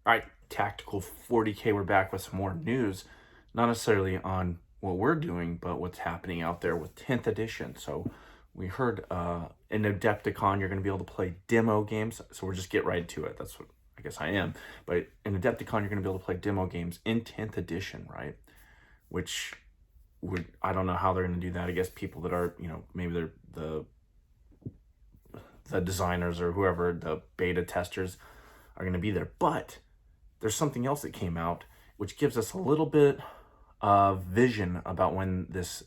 All right, Tactical 40K, we're back with some more news, not necessarily on what we're doing, but what's happening out there with 10th edition. So we heard in Adepticon, you're going to be able to play demo games. So we'll just get right to it. That's what I guess I am. But in Adepticon, you're going to be able to play demo games in 10th edition, right? Which I don't know how they're going to do that. I guess people that are, maybe they're the designers or whoever, the beta testers are going to be there. But there's something else that came out which gives us a little bit of vision about when this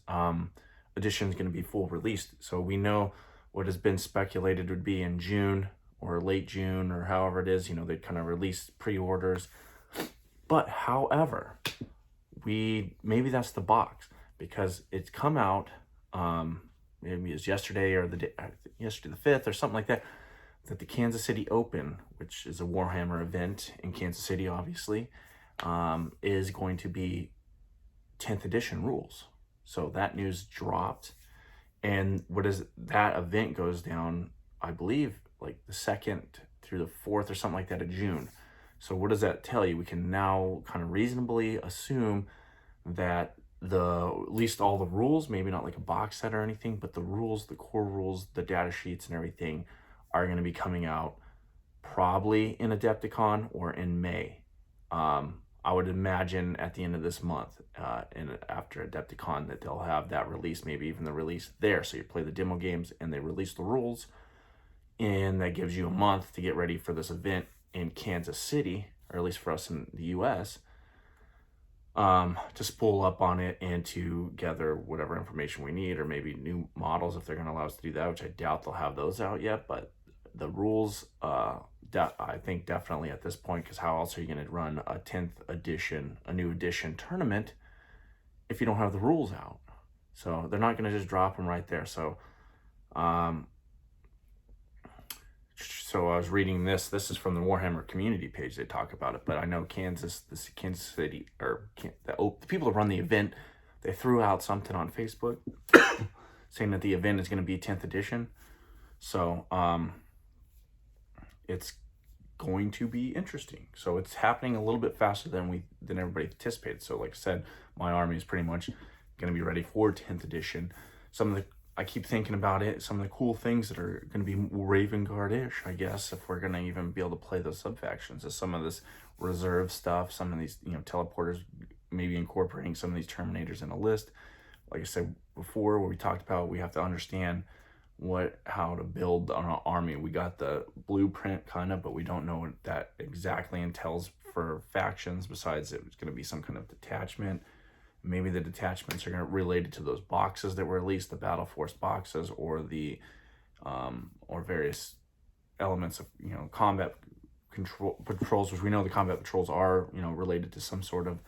edition is going to be full released. So we know what has been speculated would be in June or late June or however it is. They kind of release pre-orders. But however, maybe that's the box, because it's come out, maybe it was yesterday or yesterday the 5th or something like that, that the Kansas City Open, which is a Warhammer event in Kansas City, obviously, is going to be 10th edition rules. So that news dropped. And that event goes down, I believe, like the 2nd through the 4th or something like that of June. So what does that tell you? We can now kind of reasonably assume that at least all the rules, maybe not like a box set or anything, but the rules, the core rules, the data sheets and everything are going to be coming out probably in Adepticon or in May. I would imagine at the end of this month, and after Adepticon, that they'll have that release, maybe even the release there. So you play the demo games and they release the rules, and that gives you a month to get ready for this event in Kansas City, or at least for us in the US, to spool up on it and to gather whatever information we need, or maybe new models if they're going to allow us to do that, which I doubt they'll have those out yet. But the rules, I think definitely at this point, because how else are you going to run a 10th edition, a new edition tournament if you don't have the rules out? So they're not going to just drop them right there. So I was reading this. This is from the Warhammer community page. They talk about it, but I know Kansas City, or the people that run the event, they threw out something on Facebook saying that the event is going to be 10th edition. So it's going to be interesting. So it's happening a little bit faster than everybody anticipated. So like I said, my army is pretty much going to be ready for 10th edition. I keep thinking about it, some of the cool things that are going to be Raven Guard-ish, I guess, if we're going to even be able to play those sub-factions, is some of this reserve stuff, some of these, teleporters, maybe incorporating some of these Terminators in a list. Like I said before, where we talked about, we have to understand how to build on our army. We got the blueprint kind of, but we don't know what that exactly entails for factions, besides it's going to be some kind of detachment. Maybe the detachments are going to related to those boxes that were released, the Battle Force boxes, or the or various elements of combat control patrols, which we know the combat patrols are related to some sort of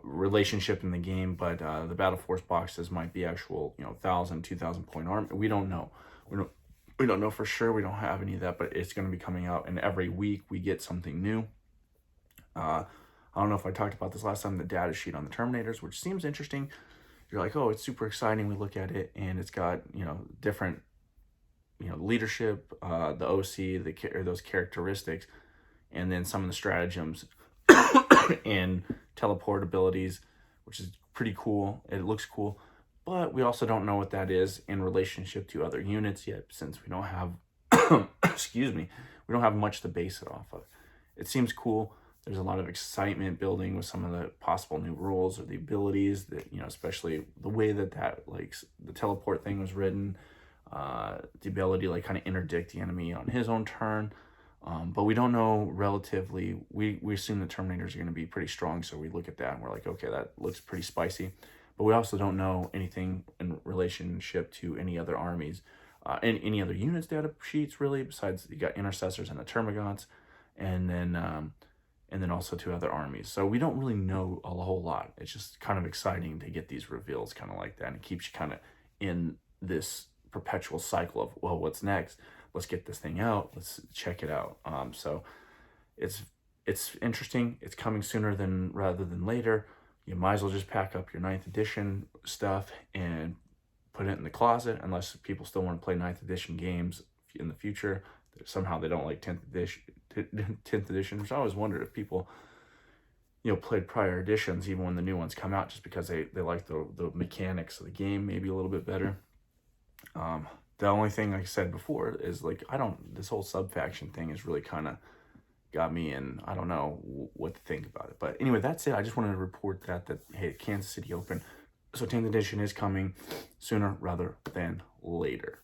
relationship in the game. But the Battle Force boxes might be actual 1,000, 2,000 point army. We don't know. We don't know for sure. We don't have any of that, but it's going to be coming out, and every week we get something new. I don't know if I talked about this last time, the data sheet on the Terminators, which seems interesting. You're like, oh, it's super exciting. We look at it, and it's got, different, leadership, the OC, those characteristics, and then some of the stratagems and teleport abilities, which is pretty cool. It looks cool, but we also don't know what that is in relationship to other units yet, since we don't have, excuse me, we don't have much to base it off of. It seems cool. There's a lot of excitement building with some of the possible new rules or the abilities that, especially the way that like the teleport thing was written, the ability to like kind of interdict the enemy on his own turn. But we don't know relatively, we assume the Terminators are going to be pretty strong. So we look at that and we're like, okay, that looks pretty spicy. But we also don't know anything in relationship to any other armies, any other units data sheets really, besides you got Intercessors and the Termagants, and then also to other armies. So we don't really know a whole lot. It's just kind of exciting to get these reveals kind of like that. And it keeps you kind of in this perpetual cycle of, well, what's next? Let's get this thing out. Let's check it out. So it's interesting. It's coming sooner rather than later. You might as well just pack up your 9th edition stuff and put it in the closet, unless people still want to play 9th edition games in the future. somehow they don't like 10th edition. 10th edition. So I always wondered if people, played prior editions even when the new ones come out, just because they like the mechanics of the game maybe a little bit better. The only thing, like I said before, is like this whole sub faction thing is really kind of got me, and I don't know what to think about it. But anyway, that's it. I just wanted to report that hey, Kansas City Open, so 10th edition is coming sooner rather than later.